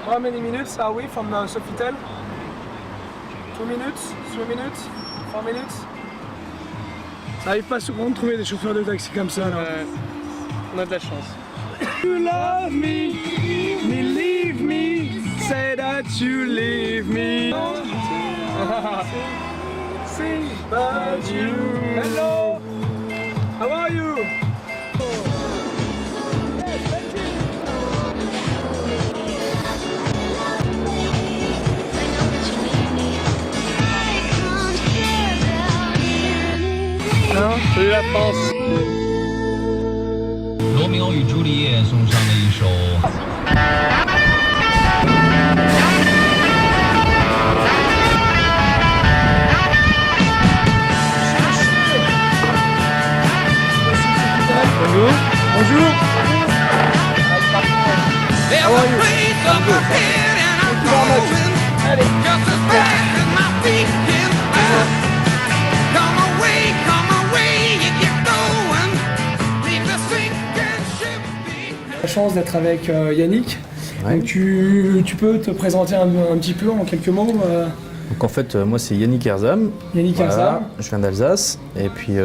How many minutes are we from Sofitel? 2 minutes? 3 minutes? 4 minutes? Ça arrive pas souvent de trouver des chauffeurs de taxi comme ça, non? On a de la chance. You love me, believe me, say that you leave me. Sing about you. Hello, how are you? Salut la France. 罗密欧与朱丽叶送上了一首。Bonjour. Bonjour. How are you? I'm good. Thank you very much. Allez. La chance d'être avec Yannick. Ouais. Donc tu peux te présenter un petit peu en quelques mots. Donc en fait, moi c'est Yannick Herzam. Yannick Herzam. Je viens d'Alsace et puis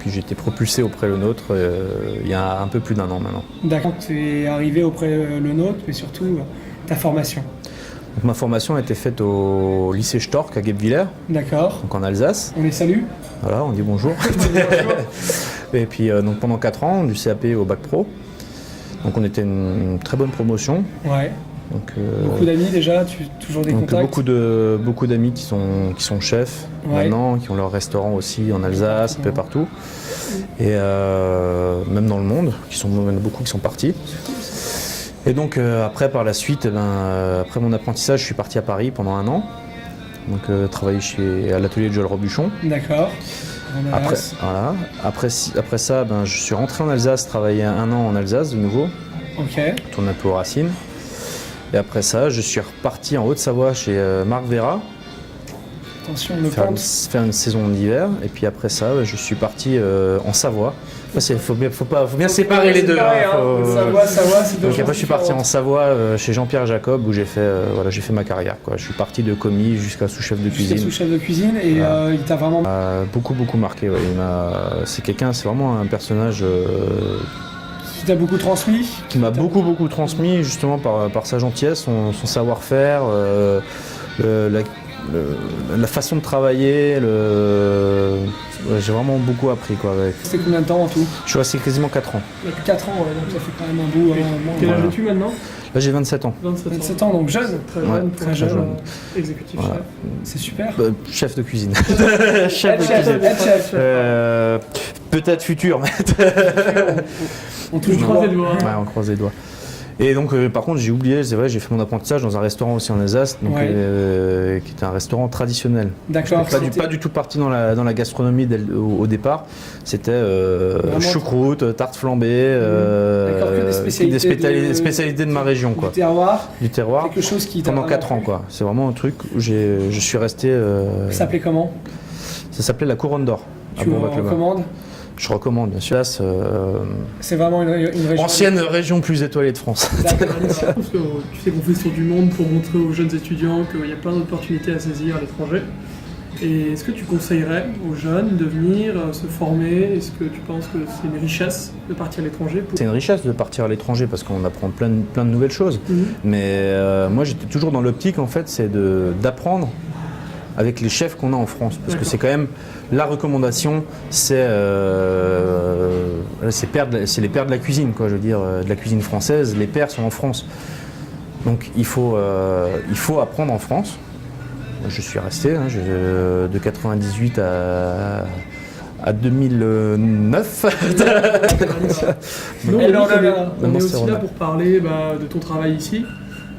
j'ai été propulsé auprès le nôtre il y a un peu plus d'1 an maintenant. D'accord, tu es arrivé auprès le nôtre, mais surtout ta formation. Donc, ma formation a été faite au lycée Stork à Guebwiller, D'accord. donc en Alsace. On les salue. Voilà, on dit bonjour. Et puis donc pendant 4 ans, du CAP au bac pro. Donc on était une très bonne promotion. Ouais. Donc, beaucoup d'amis déjà, toujours des contacts. Beaucoup d'amis qui sont chefs maintenant, qui ont leur restaurant aussi en Alsace, un peu partout. Et même dans le monde, il y en a beaucoup qui sont partis. Et donc après par la suite, après mon apprentissage, je suis parti à Paris pendant 1 an. Donc travailler à l'atelier de Joël Robuchon. D'accord. Après ça, je suis rentré en Alsace, travailler 1 an en Alsace de nouveau. Ok. Tourné un peu aux racines. Et après ça, je suis reparti en Haute-Savoie chez Marc Vera. Attention, faire une saison d'hiver. Et puis après ça, je suis parti en Savoie. Il faut bien séparer les deux. Savoie, c'est deux. Donc après, je suis parti en Savoie chez Jean-Pierre Jacob où j'ai fait ma carrière. Je suis parti de commis jusqu'à sous-chef de cuisine. Sous-chef de cuisine et il t'a vraiment beaucoup marqué. Ouais. C'est vraiment un personnage. Qui t'a beaucoup transmis. Qui m'a beaucoup transmis justement par sa gentillesse, son savoir-faire, la façon de travailler. J'ai vraiment beaucoup appris. C'était combien de temps en tout? Je suis resté quasiment 4 ans. 4 ans, ouais, donc ça fait quand même un bout. Quel âge as-tu maintenant? Là j'ai 27 ans. 27 ans, donc jeune. Très jeune. Exécutif Voilà. chef. C'est super. Chef de cuisine. Chef. Peut-être futur, mais On touche croise les doigts. Ouais, on croise les doigts. Et donc, par contre, j'ai oublié, c'est vrai, j'ai fait mon apprentissage dans un restaurant aussi en Alsace, donc, qui était un restaurant traditionnel. D'accord. Pas du tout parti dans la gastronomie au départ. C'était choucroute, tarte flambée, des spécialités de ma région. Du terroir. Du terroir. Quelque chose qui pendant 4 ans, quoi. C'est vraiment un truc où je suis resté. Ça s'appelait comment? Ça s'appelait la Couronne d'Or. Tu recommandes? Je recommande, bien sûr. C'est vraiment une région. Ancienne région plus étoilée de France. Parce que tu sais qu'on fait sur du monde pour montrer aux jeunes étudiants qu'il y a plein d'opportunités à saisir à l'étranger. Et est-ce que tu conseillerais aux jeunes de venir se former? Est-ce que tu penses que c'est une richesse de partir à l'étranger? C'est une richesse de partir à l'étranger parce qu'on apprend plein de nouvelles choses. Mais moi j'étais toujours dans l'optique en fait, c'est d'apprendre avec les chefs qu'on a en France. Parce que c'est quand même la recommandation, c'est les pères de la cuisine, quoi, je veux dire, de la cuisine française, les pères sont en France. Donc il faut apprendre en France. Je suis resté de 98 à 2009. On est aussi là pour parler de ton travail ici.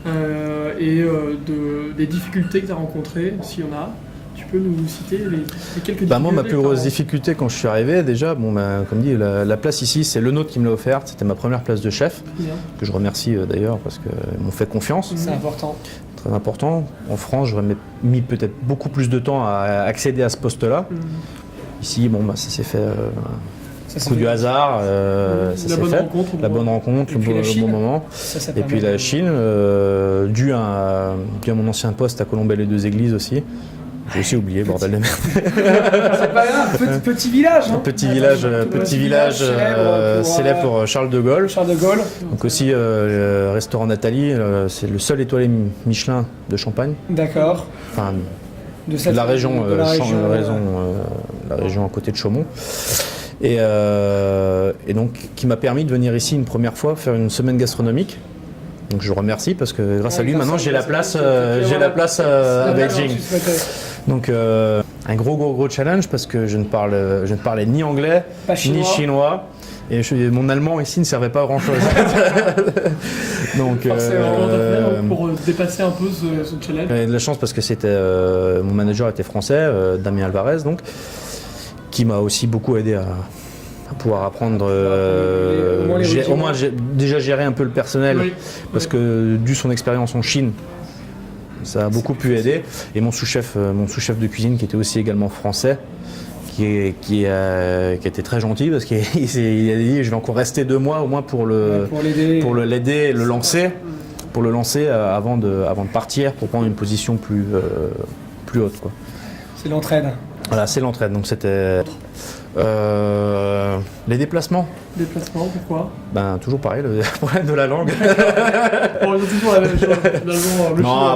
des difficultés que tu as rencontrées, s'il y en a. Tu peux nous citer les quelques difficultés? Moi, ma plus grosse que difficulté quand je suis arrivé, déjà, comme dit, la place ici, c'est le nôtre qui me l'a offerte. C'était ma première place de chef, Bien. que je remercie d'ailleurs parce qu'ils m'ont fait confiance. C'est important. Très important. En France, j'aurais mis peut-être beaucoup plus de temps à accéder à ce poste-là. Ici, ça s'est fait coup du hasard, ça s'est fait. La bonne rencontre, le bon moment. Et puis la Chine, dû à mon ancien poste à Colombey-les-Deux-Églises aussi. J'ai aussi oublié, bordel de merde. C'est pas grave, petit village. Hein. Petit village célèbre pour Charles de Gaulle. Charles de Gaulle. Donc aussi le restaurant Nathalie, c'est le seul étoilé Michelin de Champagne. D'accord. Enfin, de la région à côté de Chaumont. Et donc qui m'a permis de venir ici une première fois faire une semaine gastronomique. Donc je le remercie parce que grâce à lui maintenant j'ai la place à Beijing. Donc un gros challenge parce que je ne parlais ni anglais ni chinois et mon allemand ici ne servait pas à grand chose. Donc pour dépasser un peu ce challenge. J'avais de la chance parce que mon manager était français, Damien Alvarez donc, qui m'a aussi beaucoup aidé à pouvoir apprendre, au moins déjà gérer un peu le personnel, parce que dû son expérience en Chine, ça a beaucoup pu aider. Et mon sous-chef de cuisine qui était aussi également français, qui a été très gentil parce qu'il a dit je vais encore rester 2 mois au moins pour l'aider, le lancer avant de partir pour prendre une position plus haute quoi. C'est l'entraide. Voilà, c'est l'entraide. Donc c'était les déplacements. Déplacements, pourquoi? Toujours pareil, le problème de la langue. On est toujours la même chose, finalement. Non,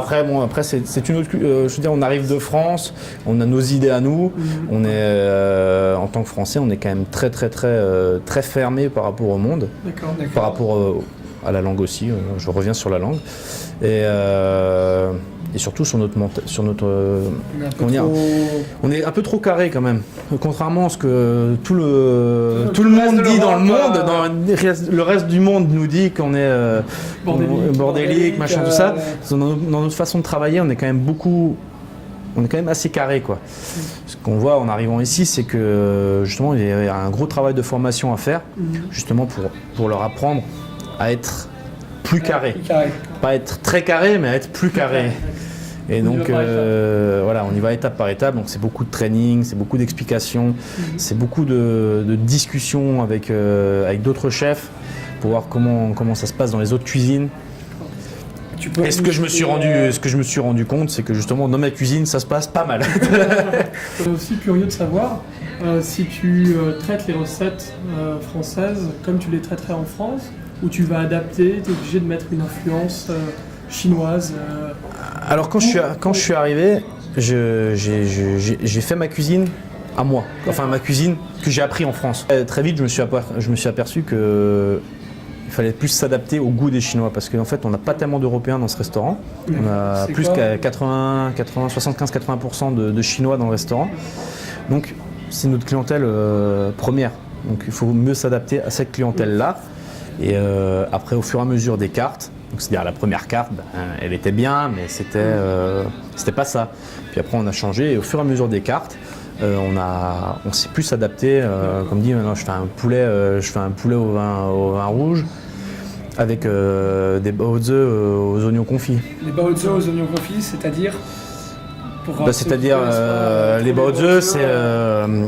après c'est une autre. Je veux dire, on arrive de France, on a nos idées à nous. On est en tant que Français, on est quand même très fermé par rapport au monde. D'accord. Par rapport à la langue aussi. Je reviens sur la langue et surtout sur notre on est un peu trop carré quand même, contrairement à ce que tout le monde dit dans le monde, le reste du monde nous dit qu'on est bordélique, machin, tout ça. Dans notre façon de travailler, on est quand même assez carré quoi. Ce qu'on voit en arrivant ici, c'est que justement il y a un gros travail de formation à faire, justement pour leur apprendre à être plus carré. Pas être très carré, mais à être plus carré. Et donc voilà, on y va étape par étape. Donc c'est beaucoup de training, c'est beaucoup d'explications, c'est beaucoup de discussions avec d'autres chefs pour voir comment ça se passe dans les autres cuisines. Et ce que je me suis rendu compte, c'est que justement dans ma cuisine, ça se passe pas mal. Je suis aussi curieux de savoir si tu traites les recettes françaises comme tu les traiterais en France, ou tu vas adapter, tu es obligé de mettre une influence chinoise. Alors quand je suis arrivé, j'ai fait ma cuisine à moi, enfin ma cuisine que j'ai appris en France. Très vite, je me suis aperçu que il fallait plus s'adapter au goût des Chinois parce qu'en fait, on n'a pas tellement d'Européens dans ce restaurant. On a plus qu'à 75-80% de Chinois dans le restaurant. Donc, c'est notre clientèle première. Donc, il faut mieux s'adapter à cette clientèle-là. Et après, au fur et à mesure des cartes, c'est-à-dire la première carte, elle était bien, mais c'était pas ça. Puis après, on a changé et au fur et à mesure des cartes, on s'est plus adapté. Comme dit, maintenant, je fais un poulet au vin rouge avec des baozi aux oignons confits. Les baozi aux oignons confits, c'est-à-dire c'est-à-dire les baozi,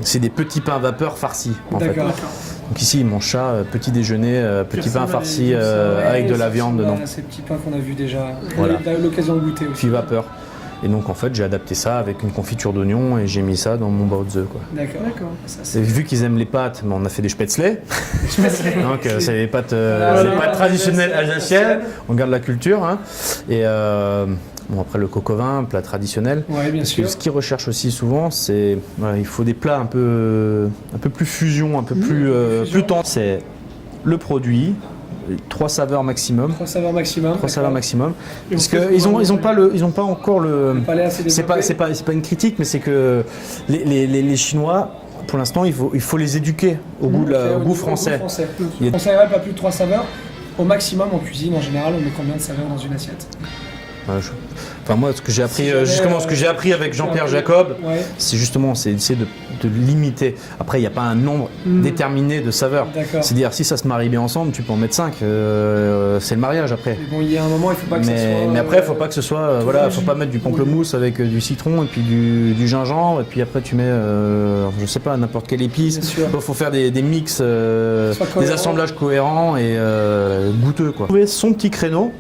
c'est des petits pains vapeur farcis. En fait. Donc ici, ils mangent ça, petit déjeuner, petit pain farci avec de la viande dedans. Ces petits pains qu'on a vus déjà, voilà. On a eu l'occasion de goûter aussi. Puis vapeur. Et donc en fait, j'ai adapté ça avec une confiture d'oignon et j'ai mis ça dans mon baozi. D'accord. Vu qu'ils aiment les pâtes, on a fait des spätzle. Donc c'est les pâtes traditionnelles alsaciennes. On garde la culture. Hein. Et après le coq au vin, plat traditionnel. Ouais, bien sûr. Ce qu'ils recherchent aussi souvent, c'est il faut des plats un peu plus fusion, un peu plus tendres. C'est le produit. 3 saveurs maximum. 3 saveurs maximum. Parce qu'ils ont pas encore le. C'est pas une critique, mais c'est que les Chinois, pour l'instant, il faut les éduquer au goût français. On ne conseillerait pas plus de 3 saveurs. Au maximum en cuisine, en général, on met combien de saveurs dans une assiette? Enfin moi, ce que j'ai appris, ce que j'ai appris avec Jean-Pierre Jacob, c'est justement d'essayer de limiter. Après, il n'y a pas un nombre déterminé de saveurs. C'est-à-dire, si ça se marie bien ensemble, tu peux en mettre 5. C'est le mariage après. Mais bon, il y a un moment, il faut pas que ça soit. Mais après, il faut pas que ce soit. Voilà, faut pas mettre du pamplemousse avec du citron et puis du gingembre. Et puis après, tu mets, je sais pas, n'importe quelle épice. Il faut faire des mix, des assemblages cohérents et goûteux, quoi. Trouver son petit créneau.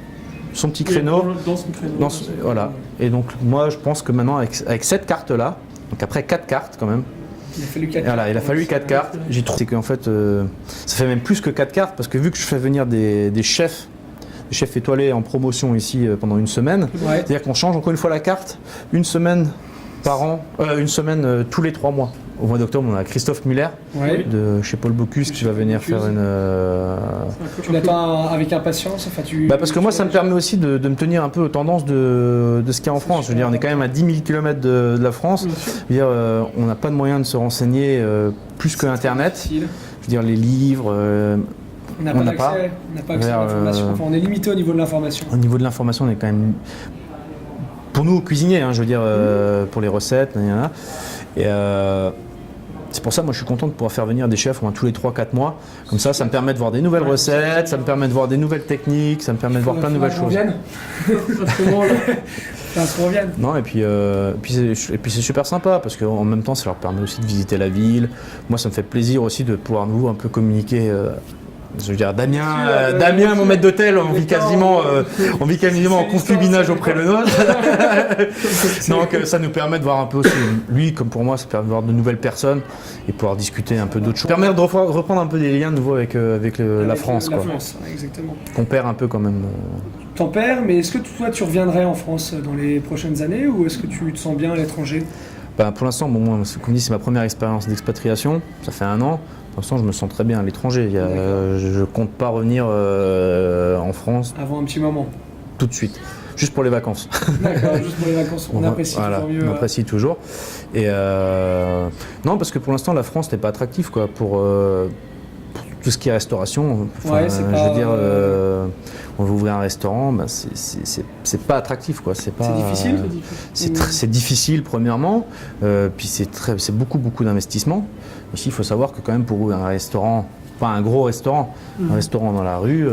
Dans son créneau. Voilà. Et donc moi je pense que maintenant avec cette carte là, donc après 4 cartes quand même. Il a fallu 4 cartes. Voilà, il a fallu 4 cartes. J'ai trouvé qu'en fait ça fait même plus que 4 cartes parce que vu que je fais venir des chefs étoilés en promotion ici pendant une semaine, c'est-à-dire qu'on change encore une fois la carte, une semaine par an, une semaine tous les 3 mois. Au mois d'octobre, on a Christophe Muller de chez Paul Bocuse qui va venir faire une. Tu l'attends avec impatience, enfin, parce que moi, ça me permet aussi de me tenir un peu aux tendances de ce qu'il y a en France. Je veux dire, on est quand même à 10 000 km de la France. Je veux dire, on n'a pas de moyen de se renseigner plus que Internet. Je veux dire, les livres. On n'a pas accès à l'information. Enfin, on est limité au niveau de l'information. Au niveau de l'information, on est quand même. Pour nous, cuisiniers, je veux dire, pour les recettes, et c'est pour ça, moi, je suis content de pouvoir faire venir des chefs tous les 3-4 mois. Comme ça me permet de voir des nouvelles recettes, ça me permet de voir des nouvelles techniques, ça me permet de voir plein de nouvelles choses. Non, et puis c'est super sympa parce qu'en même temps, ça leur permet aussi de visiter la ville. Moi, ça me fait plaisir aussi de pouvoir nous un peu communiquer. Je veux dire, Damien, mon maître d'hôtel, on vit quasiment en concubinage auprès de nôtre. Donc ça nous permet de voir un peu aussi, lui comme pour moi, ça permet de voir de nouvelles personnes et pouvoir discuter un peu d'autres choses. Ça permet de reprendre un peu des liens nouveaux avec la France. La France, exactement. Qu'on perd un peu quand même. T'en perds, mais est-ce que toi tu reviendrais en France dans les prochaines années ou est-ce que tu te sens bien à l'étranger? Pour l'instant, moi, comme dit, c'est ma première expérience d'expatriation, ça fait 1 an. Pour l'instant, je me sens très bien à l'étranger. Je compte pas revenir en France. Avant un petit moment. Tout de suite. Juste pour les vacances. D'accord, juste pour les vacances. On apprécie toujours mieux. On apprécie toujours. Et non, parce que pour l'instant, la France n'est pas attractive pour tout ce qui est restauration. Je veux dire, on veut ouvrir un restaurant, c'est pas attractif, quoi. C'est difficile. C'est difficile premièrement, puis c'est beaucoup d'investissement. Ici, il faut savoir que quand même pour ouvrir un restaurant, pas un gros restaurant, un restaurant dans la rue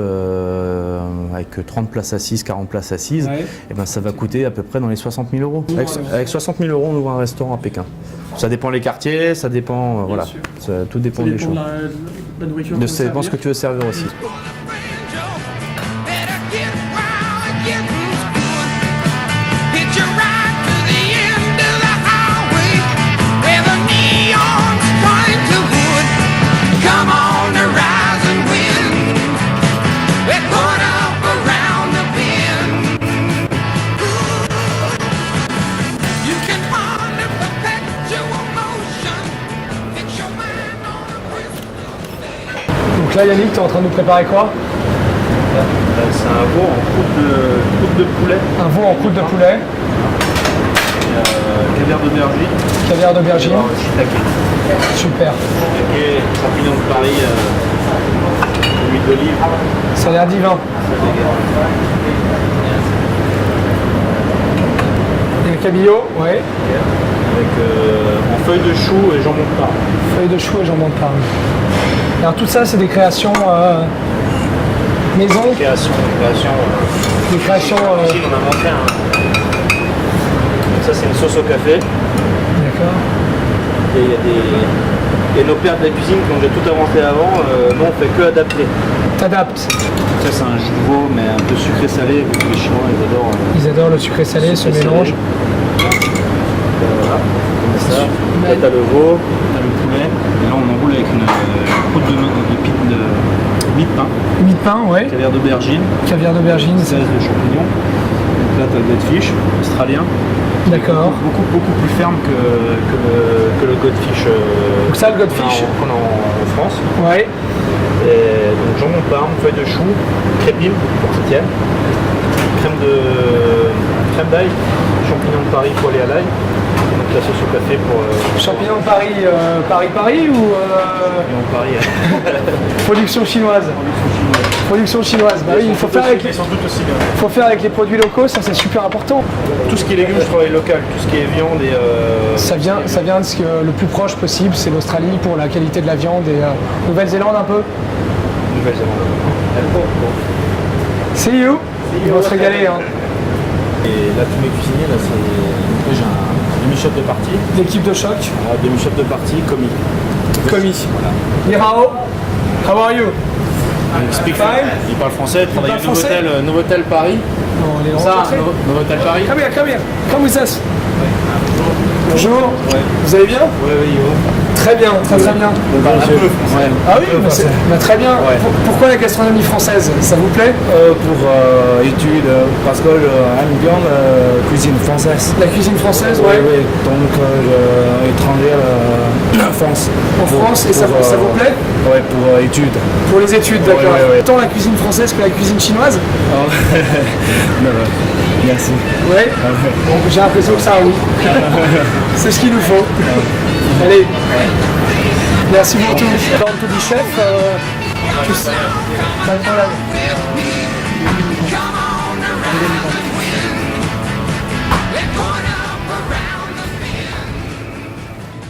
avec 30 places assises, 40 places assises, et ça va coûter à peu près dans les 60 000 euros. Avec 60 000 euros, on ouvre un restaurant à Pékin. Ça dépend les quartiers, ça dépend, tout dépend des choses. La nourriture. Ça dépend ce que tu veux servir aussi. Donc là, Yannick, tu es en train de nous préparer quoi? C'est un veau en croûte de poulet. Un veau en croûte de poulet. Caviar d'aubergine. Caviar d'aubergine. Shiitake. Super. Shiitake, champignons de Paris, huile d'olive. Ça a l'air divin. Et le cabillaud, ouais. Avec en feuilles de chou et jambon de Parme. Feuilles de chou et jambon de Parme. Alors tout ça, c'est des créations maison. Des créations. Des créations. Ici, on a inventé ça, c'est une sauce au café. D'accord. Et il y a nos pères de la cuisine qui ont déjà tout inventé avant. Nous, on fait que adapter. T'adaptes. Ça, c'est un jus de veau, mais un peu sucré-salé. Les Chinois, ils adorent. Ils adorent le sucré-salé, ce mélange. Voilà, comme ça. Là, t'as le veau, t'as le poulet. Et là, on enroule avec une croûte de mie de pain. Mie de pain, ouais. Caviar d'aubergine. Caviar d'aubergine. 16 de champignons. Donc là, t'as le goldfish australien. D'accord. Beaucoup plus ferme que le goldfish donc ça, le goldfish qu'on a en France. Ouais. Et donc jambon de Parme, feuilles de chou, crépine pour que ça tienne, crème d'ail, champignons de Paris poêlés à l'ail, Donc la sauce au café pour Champignons de Paris, Paris ou Paris. production chinoise? Production chinoise, bah oui, il faut faire avec, Sans doute aussi bien. faut faire avec les produits locaux, ça c'est super important. Tout ce qui est légumes, je travaille local. Tout ce qui est viande et... Ça vient de ce que le plus proche possible, c'est l'Australie pour la qualité de la viande et Nouvelle-Zélande un peu. Nouvelle-Zélande. See you. Ils vont se régaler. Hein. Et là, tous mes cuisiniers, là, c'est... Moi, j'ai un demi-chef de partie. L'équipe de choc. Un demi-chef de partie, commis. Commis. Ni hao. How are you? Il parle français, il travaille parle au français Novotel Paris. Non, on est Ça, rencontrés. Novotel Paris. Come here. Come with us. Bonjour. Ouais. Vous allez bien? Oui. Très bien, très bien. Ouais. Ah oui, très bien. Ouais. Pourquoi la gastronomie française? Ça vous plaît? Pour études, parce que j'aime bien la cuisine française. La cuisine française, Oui, ouais. oui, donc étranger en France. En France, et ça vous plaît? Oui, pour études. Pour les études, d'accord. Ouais. Tant la cuisine française que la cuisine chinoise? Non, merci. Ouais. Bon, j'ai l'impression que ça, oui. C'est ce qu'il nous faut. Allez. Merci pour tout. Dans tout dit chef, pas de problème.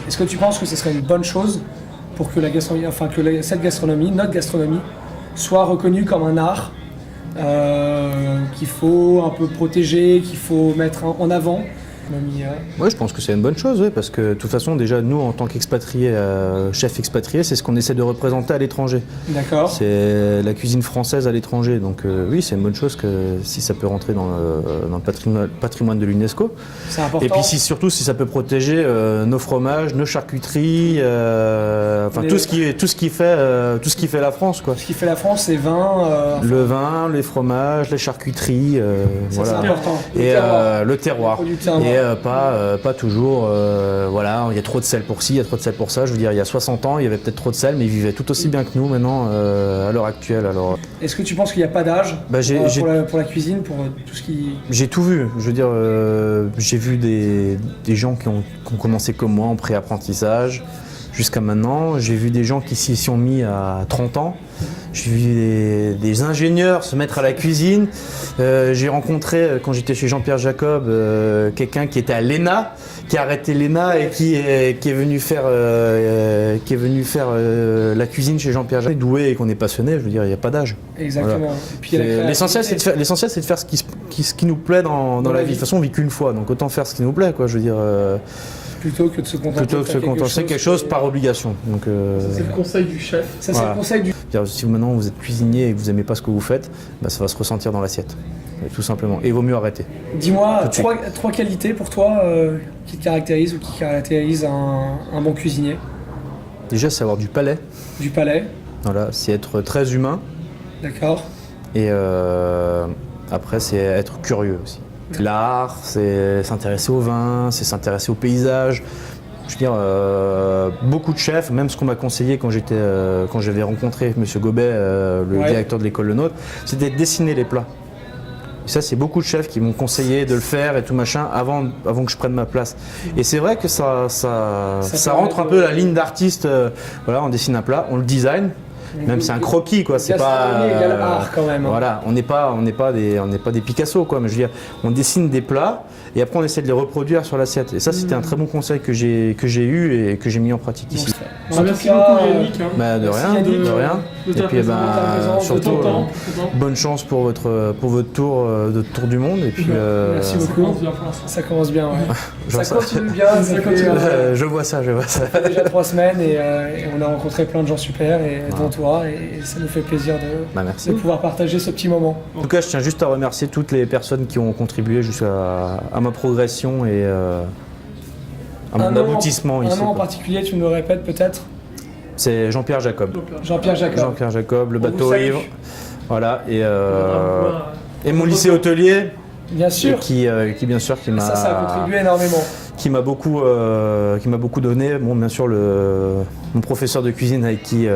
Est-ce que tu penses que ce serait une bonne chose pour que la gastronomie, enfin que cette gastronomie, notre gastronomie, soit reconnue comme un art qu'il faut un peu protéger, qu'il faut mettre en avant? Oui, je pense que c'est une bonne chose, oui, parce que de toute façon, déjà, nous, en tant qu'expatriés, chefs expatriés, c'est ce qu'on essaie de représenter à l'étranger. D'accord. C'est la cuisine française à l'étranger. Donc oui, c'est une bonne chose que si ça peut rentrer dans le patrimoine de l'UNESCO. C'est important. Et puis surtout, si ça peut protéger nos fromages, nos charcuteries, tout ce qui fait la France, quoi. Ce qui fait la France, c'est vin. Le vin, les fromages, les charcuteries, Ça, voilà. c'est important. Et le terroir. Produit de terroir. Et pas toujours, voilà, il y a trop de sel pour ci, il y a trop de sel pour ça. Je veux dire, il y a 60 ans, il y avait peut-être trop de sel, mais ils vivaient tout aussi bien que nous maintenant, à l'heure actuelle. Alors, est-ce que tu penses qu'il n'y a pas d'âge pour la cuisine, pour tout ce qui... j'ai tout vu. Je veux dire, j'ai vu des gens qui ont commencé comme moi en pré-apprentissage jusqu'à maintenant. J'ai vu des gens qui s'y sont mis à 30 ans. J'ai vu des ingénieurs se mettre à la cuisine. J'ai rencontré, quand j'étais chez Jean-Pierre Jacob, quelqu'un qui était à l'ENA, qui a arrêté l'ENA et qui est venu faire, la cuisine chez Jean-Pierre Jacob. Doué et qu'on est passionné, je veux dire, il n'y a pas d'âge. Exactement. Voilà. Et puis, L'essentiel, c'est de faire ce qui nous plaît dans la vie. De toute façon, on vit qu'une fois, donc autant faire ce qui nous plaît, quoi. Je veux dire. Plutôt que de se contenter de quelque chose par obligation. Donc, C'est le conseil du chef. Ça, c'est le conseil du... Si maintenant vous êtes cuisinier et que vous n'aimez pas ce que vous faites, bah, ça va se ressentir dans l'assiette, tout simplement. Et il vaut mieux arrêter. Dis-moi, trois qualités pour toi qui te caractérisent ou qui caractérisent un bon cuisinier. Déjà, c'est avoir du palais. Du palais. Voilà, c'est être très humain. D'accord. Et après, c'est être curieux aussi. L'art, c'est s'intéresser au vin, c'est s'intéresser au paysage. Je veux dire, beaucoup de chefs, même ce qu'on m'a conseillé quand j'avais rencontré M. Gobet, le directeur de l'école Le Nôtre, c'était de dessiner les plats. Et ça, c'est beaucoup de chefs qui m'ont conseillé de le faire et tout machin avant que je prenne ma place. Et c'est vrai que ça rentre un peu la ligne d'artiste. Voilà, on dessine un plat, on le design. Même c'est un croquis, quoi. C'est pas. Égale art quand même. Voilà, on n'est pas des Picasso, quoi. Mais je veux dire, on dessine des plats et après on essaie de les reproduire sur l'assiette. Et ça, c'était un très bon conseil que j'ai eu et que j'ai mis en pratique ici. Merci beaucoup Yannick. De rien. Et puis surtout bonne chance pour votre tour du monde. Et puis merci beaucoup. Ça commence bien. Ouais. Ça continue bien. Je vois ça. Ça fait déjà 3 semaines et on a rencontré plein de gens super et dont toi. Et ça nous fait plaisir de pouvoir partager ce petit moment. En tout cas, je tiens juste à remercier toutes les personnes qui ont contribué jusqu'à ma progression et à mon aboutissement ici. Un nom en particulier, tu nous le répètes peut-être? C'est Jean-Pierre Jacob. Jean-Pierre Jacob, le bateau ivre. Voilà, et mon lycée hôtelier. Bien sûr. Qui bien sûr, qui m'a. Ça a contribué énormément. Qui m'a beaucoup donné. Bon, bien sûr, mon professeur de cuisine avec qui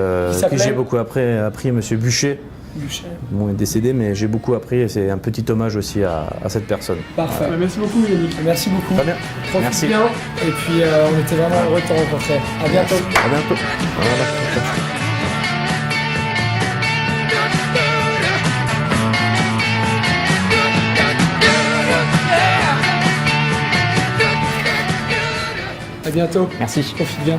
j'ai beaucoup appris, Monsieur Bûcher. Bon, il est décédé, mais j'ai beaucoup appris et c'est un petit hommage aussi à cette personne. Parfait. Merci beaucoup Yannick. Merci beaucoup. Très bien. Profite bien. Et puis on était vraiment heureux de te rencontrer. À bientôt. À bientôt. Voilà. À bientôt. Merci. Profite bien.